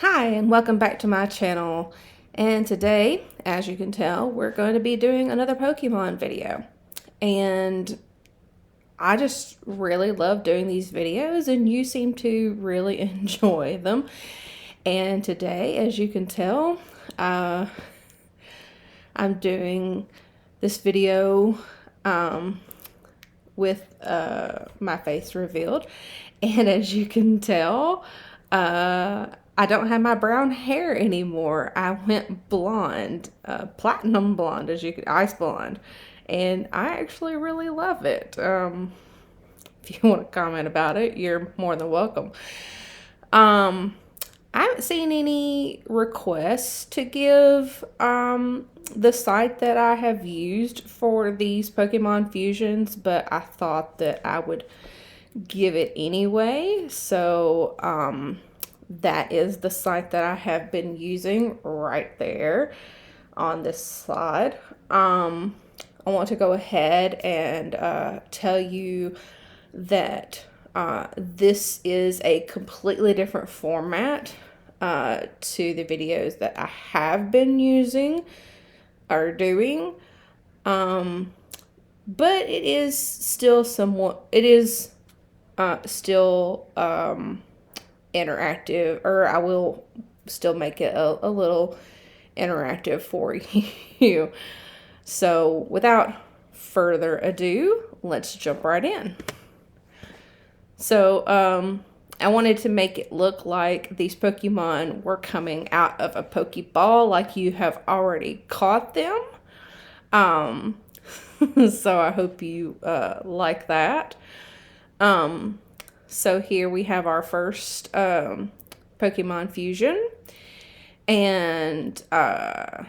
Hi, and welcome back to my channel. And today, as you can tell, we're going to be doing another Pokemon video. And I just really love doing these videos, and you seem to really enjoy them. And today, as you can tell, I'm doing this video with my face revealed. And as you can tell, I don't have my brown hair anymore. I went blonde, platinum blonde, as you could, ice blonde, and I actually really love it. If you want to comment about it, you're more than welcome. I haven't seen any requests to give the site that I have used for these Pokemon fusions, but I thought that I would give it anyway. So that is the site that I have been using right there on this slide. I want to go ahead and tell you that this is a completely different format to the videos that I have been using or doing. But it is still somewhat, it is still interactive, or I will still make it a little interactive for you. So without further ado, let's jump right in. So I wanted to make it look like these Pokemon were coming out of a Pokeball, like you have already caught them. So I hope you like that. So here we have our first Pokemon fusion. And I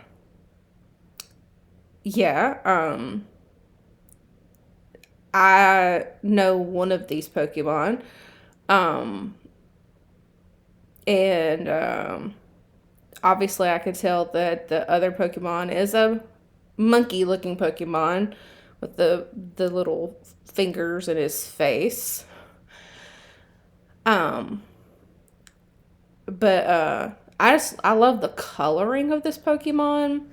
know one of these Pokemon. And obviously I can tell that the other Pokemon is a monkey looking Pokemon with the little fingers in his face. But I love the coloring of this Pokemon.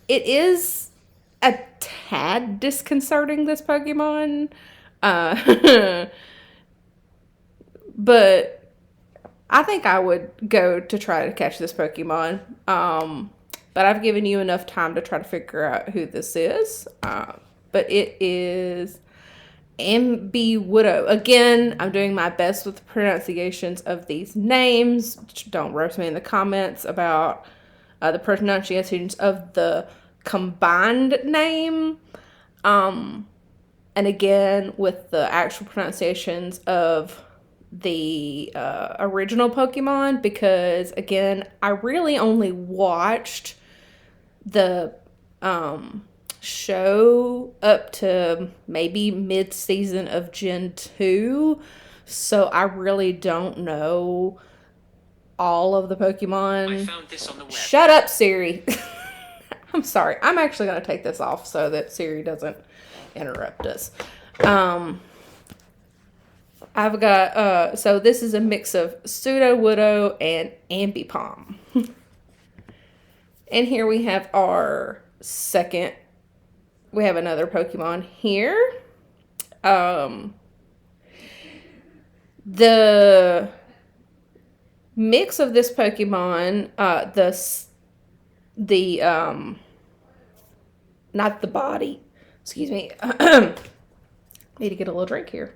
It is a tad disconcerting, this Pokemon. But I think I would go to try to catch this Pokemon. But I've given you enough time to try to figure out who this is. But it is Ambipom. Again, I'm doing my best with the pronunciations of these names. Don't roast me in the comments about the pronunciations of the combined name. And again, with the actual pronunciations of the original Pokemon, because again, I really only watched the show up to maybe mid-season of Gen 2, so I really don't know all of the Pokemon. I found this on the web. Shut up, Siri. I'm sorry. I'm actually going to take this off so that Siri doesn't interrupt us. I've got, so this is a mix of Sudowoodo and Ambipom. And here we have our second, we have another Pokemon here. The mix of this Pokemon, not the body, excuse me. Need to get a little drink here.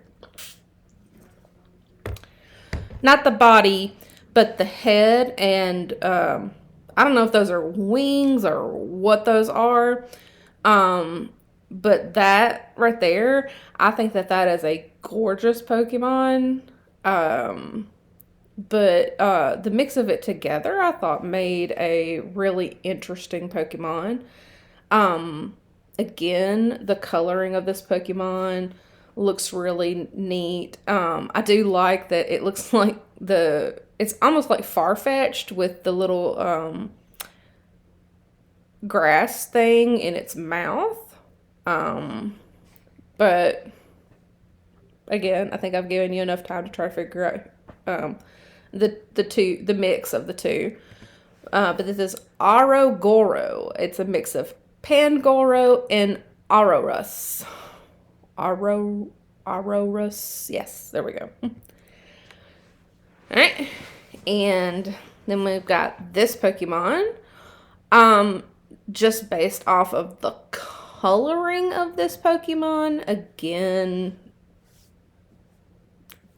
Not the body, but the head, and I don't know if those are wings or what those are. But that right there, I think that is a gorgeous Pokemon. But the mix of it together, I thought, made a really interesting Pokemon. Again, the coloring of this Pokemon looks really neat. I do like that it looks like it's almost like Farfetch'd with the little grass thing in its mouth. But Again, I think I've given you enough time to try to figure out the mix of the two. But this is Arogoro. It's a mix of Pangoro and Aurorus. Aurorus. Yes, there we go. All right. And then we've got this Pokemon. Just based off of the coloring of this Pokemon. Again,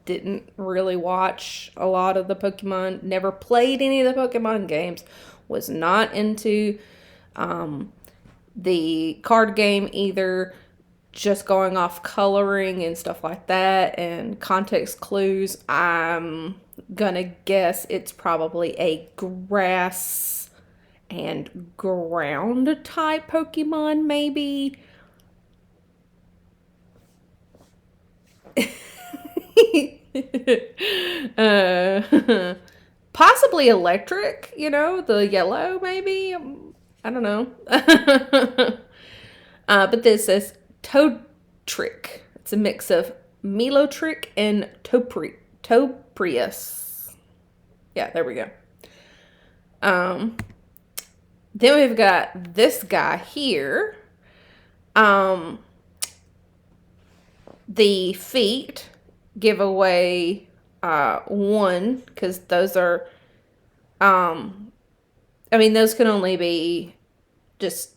didn't really watch a lot of the Pokemon, never played any of the Pokemon games, was not into the card game either, just going off coloring and stuff like that and context clues. I'm gonna guess it's probably a grass and ground type Pokemon, maybe. Possibly electric, the yellow, maybe. I don't know. But this is Toadtrick. It's a mix of Milotrick and Toprius. Yeah, there we go. Then we've got this guy here. The feet give away one, because those are those can only be just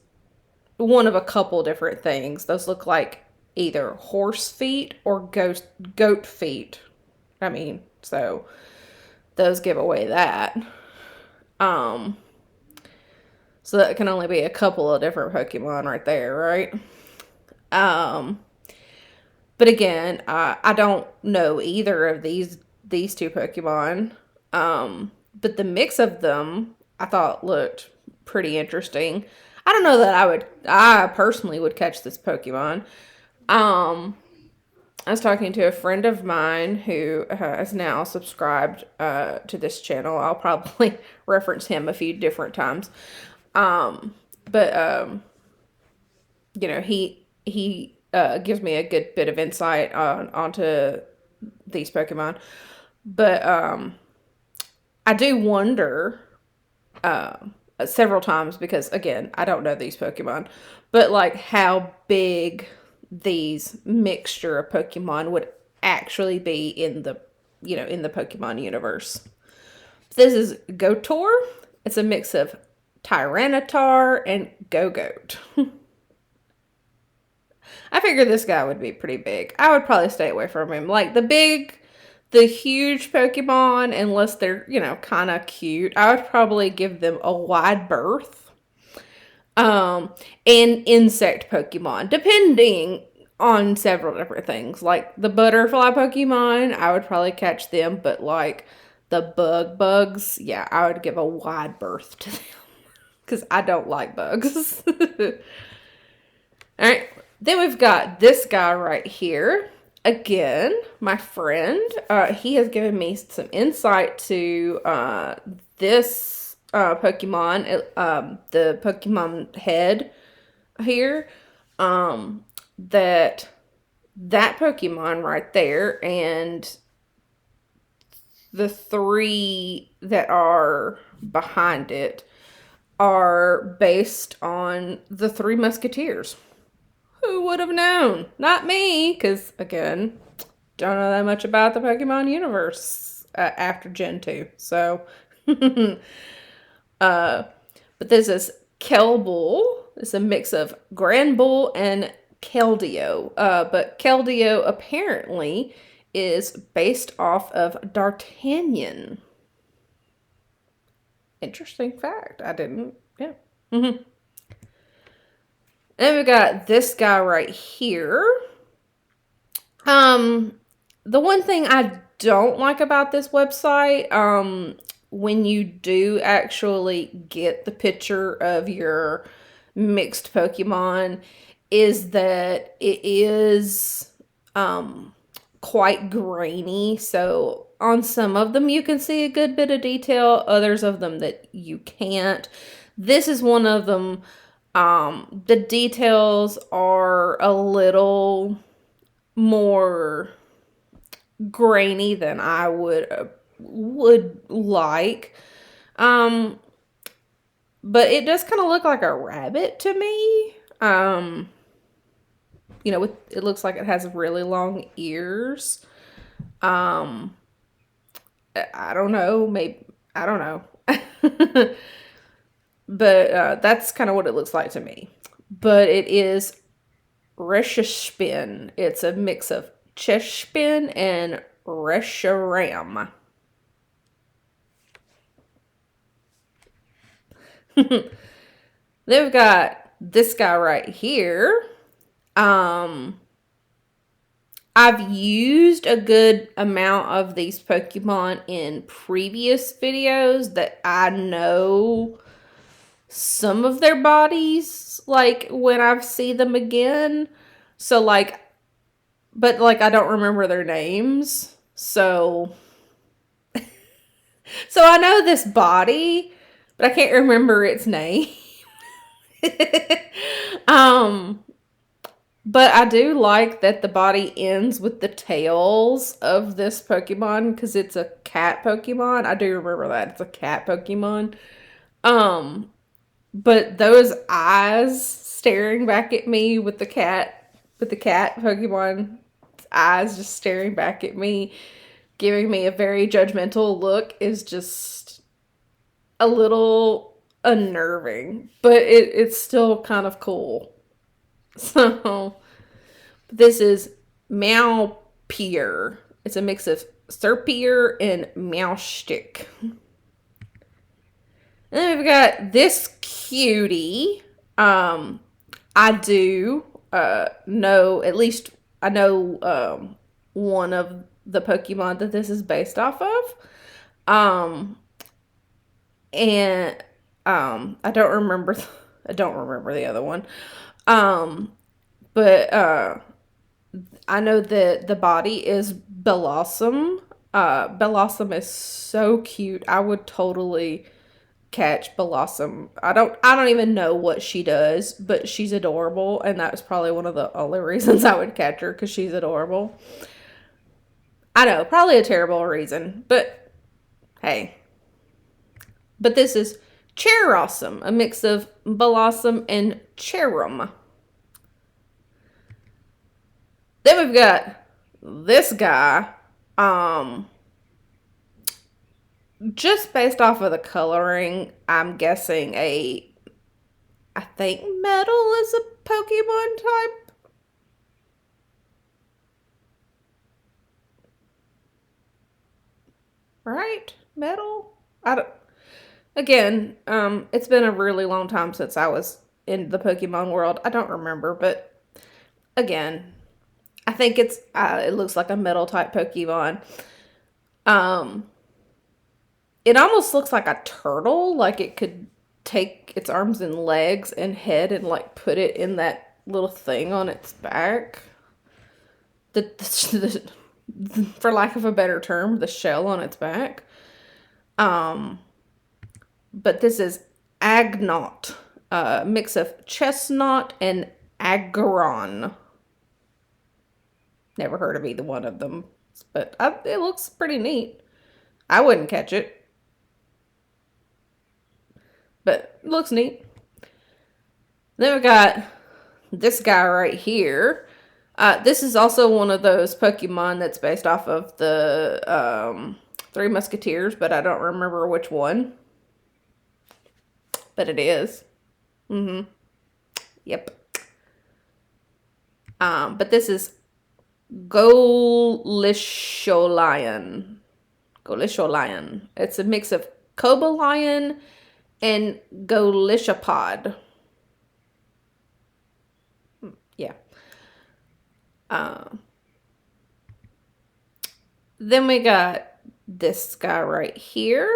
one of a couple different things. Those look like either horse feet or goat feet. So those give away that. So that can only be a couple of different Pokemon right there, right? But again, I don't know either of these two Pokemon. But the mix of them I thought looked pretty interesting. I don't know that I personally would catch this Pokemon. I was talking to a friend of mine who has now subscribed to this channel. I'll probably reference him a few different times. He gives me a good bit of insight onto these Pokemon. But I do wonder several times, because again, I don't know these Pokemon, but like how big these mixture of Pokemon would actually be in the Pokemon universe. This is Gotor. It's a mix of Tyranitar and Gogoat. I figured this guy would be pretty big. I would probably stay away from him. Like the huge Pokemon, unless they're, kind of cute, I would probably give them a wide berth. And insect Pokemon, depending on several different things. Like the butterfly Pokemon, I would probably catch them, but like the bugs, yeah, I would give a wide berth to them. Because I don't like bugs. Alright, then we've got this guy right here. Again, my friend, he has given me some insight to this Pokemon, the Pokemon head here. That Pokemon right there and the three that are behind it are based on the Three Musketeers. Who would have known? Not me, because, again, don't know that much about the Pokemon universe after Gen 2. So, but this is Kelbull. It's a mix of Granbull and Keldeo. But Keldeo apparently is based off of D'Artagnan. Interesting fact. I didn't, yeah. Mm-hmm. Then we got this guy right here. The one thing I don't like about this website, when you do actually get the picture of your mixed Pokemon, is that it is quite grainy. So on some of them you can see a good bit of detail, others of them that you can't. This is one of them. The details are a little more grainy than I would like. Um, but it does kind of look like a rabbit to me. It looks like it has really long ears. Um, I don't know, maybe I don't know. But that's kind of what it looks like to me. But it is Reshishpin. It's a mix of Cheshpin and Reshiram. Then we've got this guy right here. Um, I've used a good amount of these Pokemon in previous videos that I know some of their bodies, like when I see them again. So, like, but like I don't remember their names. So I know this body, but I can't remember its name. um, but I do like that the body ends with the tails of this Pokemon because it's a cat Pokemon. I do remember that it's a cat Pokemon. Um, but those eyes staring back at me with the cat Pokemon eyes just staring back at me, giving me a very judgmental look is just a little unnerving, but it's still kind of cool. So this is Meowpier. It's a mix of Serpier and Meowstick. And then we've got this cutie. I do know, at least I know one of the Pokemon that this is based off of. Um, and I don't remember I don't remember the other one. Um, but I know that the body is Bellossom. Bellossom is so cute. I would totally catch Bellossom. I don't even know what she does, but she's adorable, and that was probably one of the only reasons I would catch her because she's adorable. I know, probably a terrible reason, but hey. But this is Cherossum, a mix of Bellossom and Cherum. Then we've got this guy. Just based off of the coloring, I'm guessing I think metal is a Pokemon type. Right? Metal? I don't Again, it's been a really long time since I was in the Pokemon world. I don't remember, but again, I think it looks like a metal type Pokemon. Um, it almost looks like a turtle, like it could take its arms and legs and head and like put it in that little thing on its back. For lack of a better term, the shell on its back. But this is Agnaut, a mix of chestnut and Aggron. Never heard of either one of them, but it looks pretty neat. I wouldn't catch it, but it looks neat. Then we got this guy right here. This is also one of those Pokemon that's based off of the Three Musketeers, but I don't remember which one. But it is. Mm-hmm. Yep. But this is Golisholion. Golisholion. It's a mix of Cobalion and Golishapod. Yeah. Then we got this guy right here.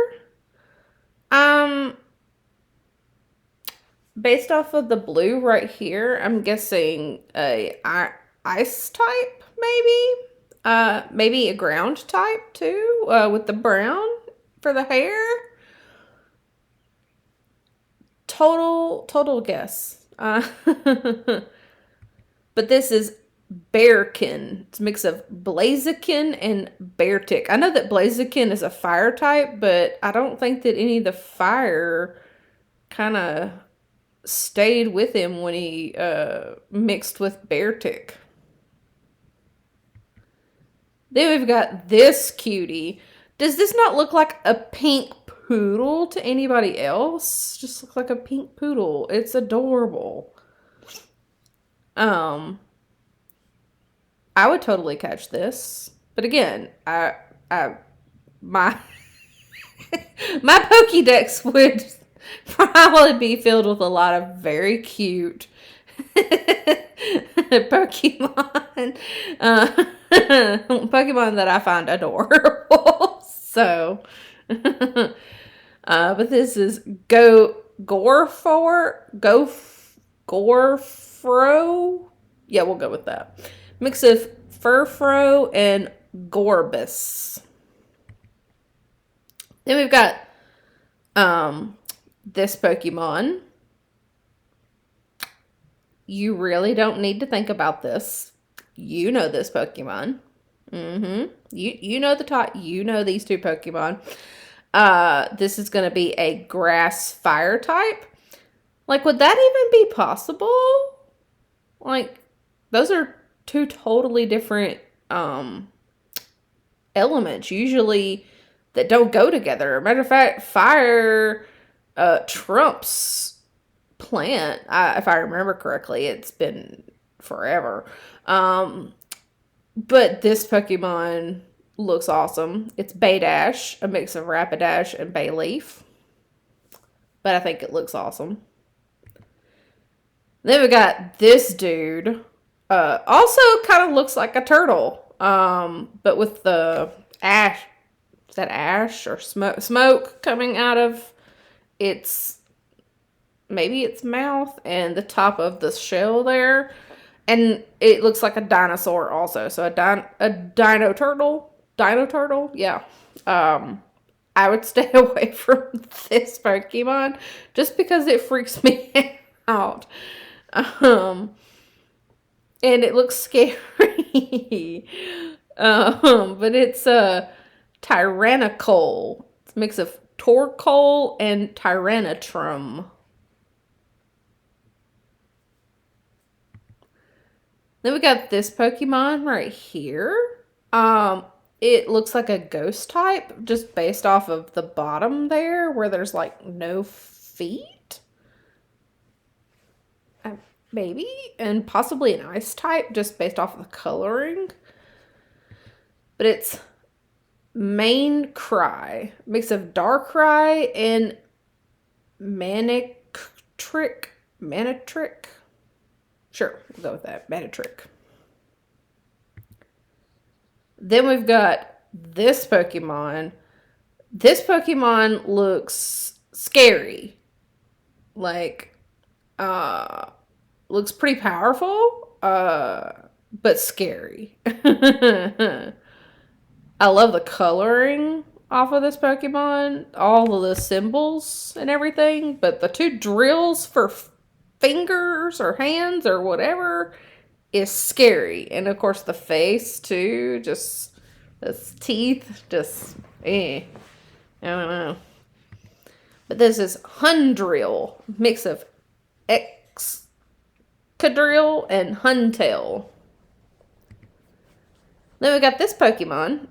Based off of the blue right here, I'm guessing a ice type, maybe. Maybe a ground type too, with the brown for the hair. Total guess. But this is Bearkin. It's a mix of Blaziken and Beartic. I know that Blaziken is a fire type, but I don't think that any of the fire kind of stayed with him when he mixed with Beartic. Then we've got this cutie. Does this not look like a pink poodle to anybody else? Just looks like a pink poodle. It's adorable. I would totally catch this. But again, my my Pokédex would probably be filled with a lot of very cute Pokemon. Pokemon that I find adorable. So, but this is Gorfro. Yeah, we'll go with that. Mix of Furfro and Gorbis. Then we've got this Pokemon. You really don't need to think about this. You know this Pokemon. You know the top. You know these two Pokemon. This is going to be a grass fire type. Like, would that even be possible? Like, those are two totally different elements usually that don't go together. Matter of fact, fire trumps plant. If I remember correctly, it's been forever. But this Pokemon looks awesome. It's Baydash, a mix of Rapidash and Bayleaf. But I think it looks awesome. Then we got this dude. Also kind of looks like a turtle. But with the ash. Is that ash or smoke coming out of maybe its mouth and the top of the shell there. And it looks like a dinosaur also. So a dino turtle. Yeah. I would stay away from this Pokemon just because it freaks me out. And it looks scary. But it's a Tyrannocoal. It's a mix of Torkoal and Tyrannotrum. Then we got this Pokemon right here. It looks like a ghost type just based off of the bottom there where there's like no feet. Maybe. And possibly an ice type just based off of the coloring. But it's Manecry. Mix of Darkrai and Manectric. Sure, we'll go with that. Manectric. Then we've got this Pokemon. This Pokemon looks scary. Like, looks pretty powerful, but scary. I love the coloring off of this Pokemon. All of the symbols and everything. But the two drills for fingers or hands or whatever is scary. And of course the face too, just those teeth, just I don't know. But this is Hundrill, mix of Excadrill and Huntail. Then we got this Pokemon.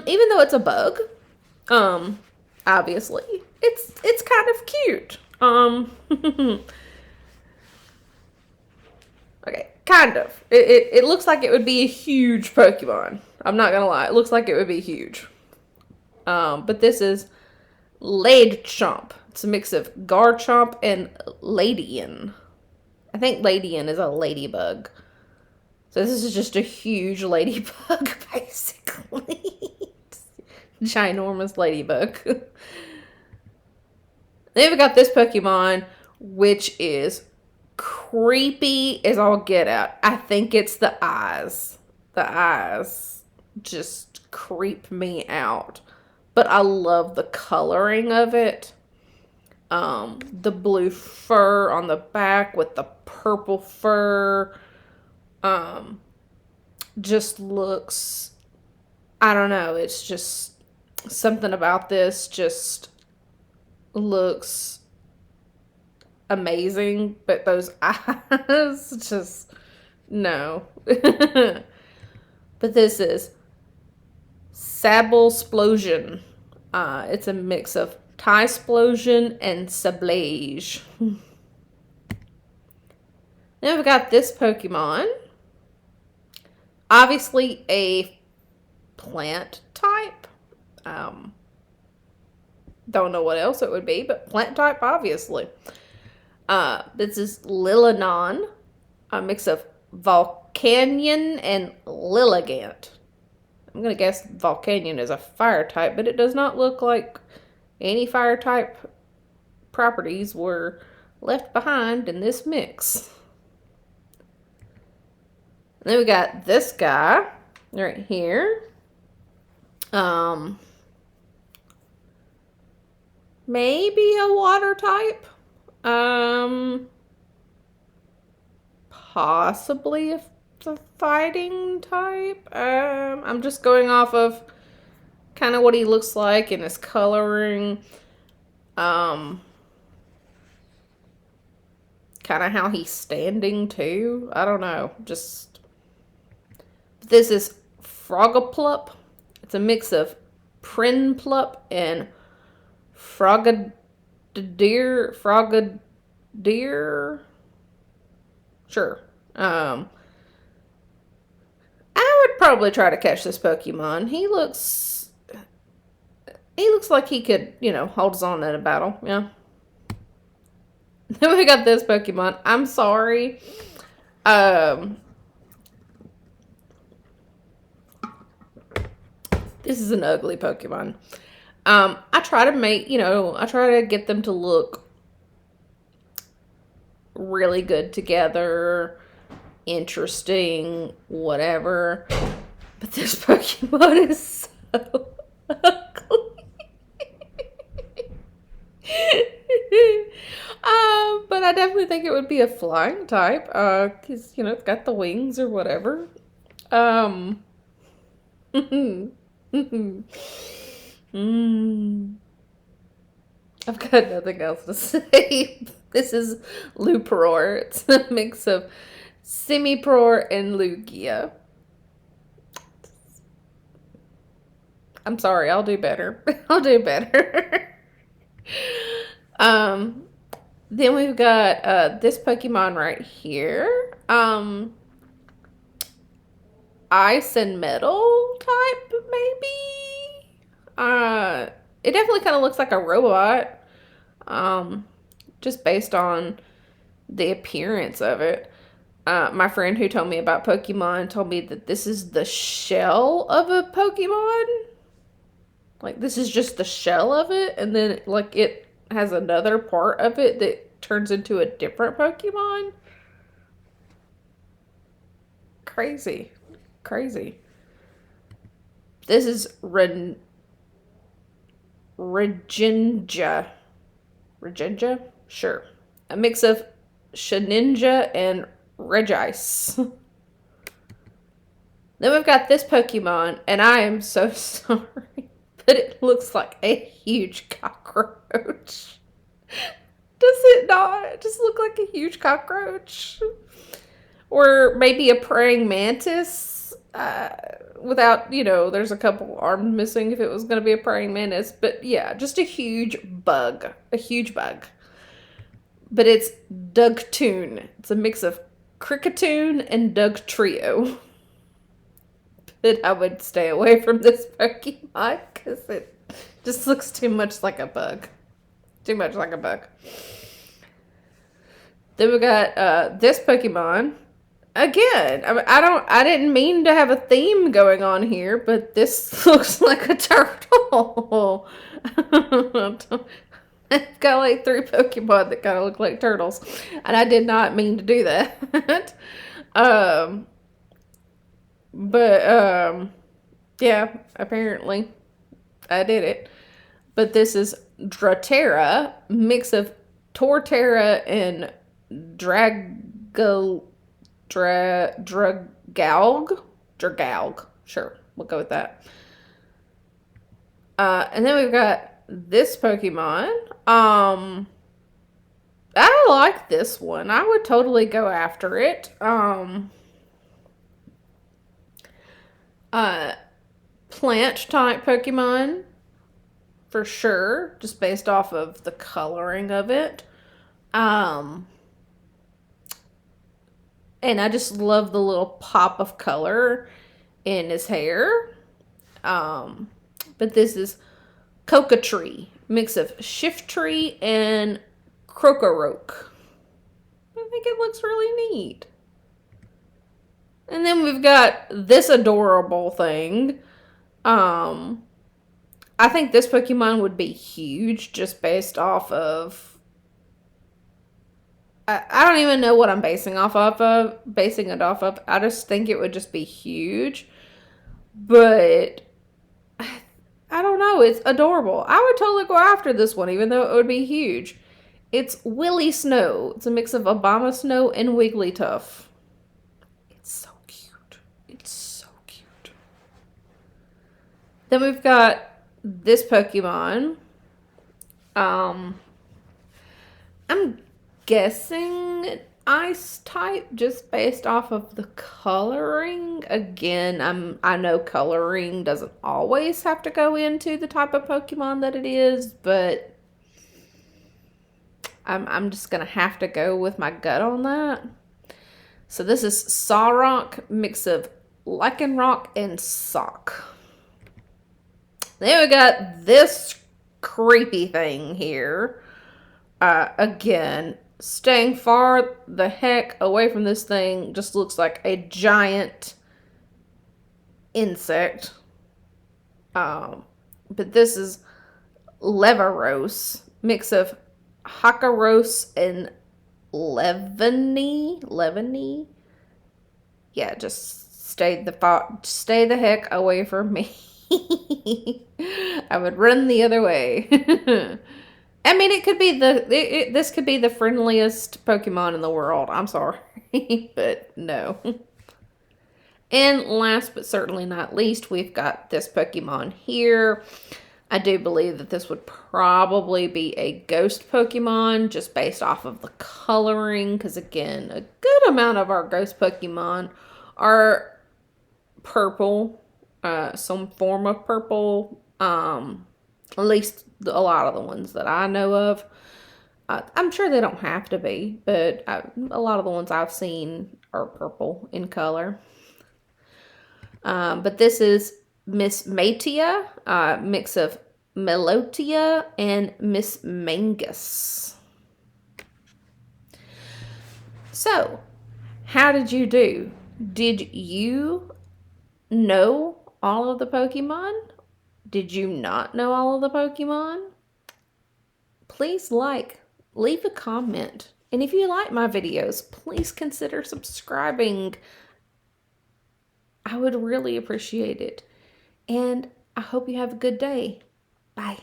Even though it's a bug, obviously, it's kind of cute. Okay, kind of. It looks like it would be a huge Pokemon. I'm not gonna lie. It looks like it would be huge. But this is Lechomp. It's a mix of Garchomp and Ladian. I think Ladian is a ladybug. So this is just a huge ladybug, basically. Ginormous ladybug. Then we got this Pokemon, which is creepy as all get out. I think it's the eyes. The eyes just creep me out. But I love the coloring of it. The blue fur on the back with the purple fur. just looks, I don't know, it's just something about this just looks amazing, but those eyes just no. But this is Sabblesplosion. It's a mix of Tysplosion and Sablage. Then we've got this Pokemon. Obviously a plant type. Don't know what else it would be, but plant type, obviously. This is Lilinon, a mix of Volcanion and Lilligant. I'm going to guess Volcanion is a fire type, but it does not look like any fire type properties were left behind in this mix. And then we got this guy right here. Maybe a water type. Possibly a fighting type. I'm just going off of kind of what he looks like and his coloring. Kind of how he's standing too. I don't know. Just this is Frogaplup. It's a mix of Prinplup and Frogadier. Sure. I would probably try to catch this Pokemon. He looks like he could, hold his own in a battle. Yeah. Then we got this Pokemon. I'm sorry. This is an ugly Pokemon. I try to get them to look really good together, interesting, whatever. But this Pokemon is so ugly. But I definitely think it would be a flying type, because, it's got the wings or whatever. I've got nothing else to say. This is Luperor. It's a mix of Simipour and Lugia. I'm sorry, I'll do better. I'll do better. Then we've got this Pokemon right here. Ice and metal type, maybe? It definitely kind of looks like a robot. Just based on the appearance of it. My friend who told me about Pokemon told me that this is the shell of a Pokemon. Like, this is just the shell of it, and then, like, it has another part of it that turns into a different Pokemon. Crazy. This is Reginja. Reginja? Sure. A mix of Shedinja and Regice. Then we've got this Pokemon, and I am so sorry, but it looks like a huge cockroach. Does it not just look like a huge cockroach? Or maybe a praying mantis? Without, there's a couple arms missing if it was going to be a praying mantis. But yeah, just a huge bug. A huge bug. But it's Dugtoon. It's a mix of Kricketune and Dugtrio. But I would stay away from this Pokemon because it just looks too much like a bug. Too much like a bug. Then we got this Pokemon. Again, I didn't mean to have a theme going on here, but this looks like a turtle. I've got like 3 Pokemon that kind of look like turtles, and I did not mean to do that. Yeah, apparently I did it. But this is Draterra, mix of Torterra and Dragalg. Dragalg. Sure, we'll go with that. And then we've got this Pokemon. I like this one. I would totally go after it. Plant type Pokemon for sure, just based off of the coloring of it. And I just love the little pop of color in his hair. But this is Cocatree, mix of Shiftry and Crocoroke. I think it looks really neat. And then we've got this adorable thing. I think this Pokemon would be huge just based off of... I don't even know what I'm basing it off of. I just think it would just be huge. But I don't know. It's adorable. I would totally go after this one, even though it would be huge. It's Willy Snow. It's a mix of Abomasnow and Wigglytuff. It's so cute. It's so cute. Then we've got this Pokemon. I'm guessing ice type just based off of the coloring. Again, I know coloring doesn't always have to go into the type of Pokemon that it is, but I'm just gonna have to go with my gut on that. So this is Solrock, mix of Lycanroc and Sock. Then we got this creepy thing here. Again, staying far the heck away from this thing. Just looks like a giant insect. But this is Levaros, mix of Hakaros and Levany. Yeah, just stay the heck away from me. I would run the other way. I mean, it could be this could be the friendliest Pokemon in the world. I'm sorry, but no. And last but certainly not least, we've got this Pokemon here. I do believe that this would probably be a ghost Pokemon just based off of the coloring. Because again, a good amount of our ghost Pokemon are purple. Some form of purple. At least a lot of the ones that I know of. I'm sure they don't have to be, but a lot of the ones I've seen are purple in color. But this is Miss Matia, mix of Melotia and Miss Mangus. So, how did you do? Did you know all of the Pokemon? Did you not know all of the Pokemon? Please leave a comment. And if you like my videos, please consider subscribing. I would really appreciate it. And I hope you have a good day. Bye.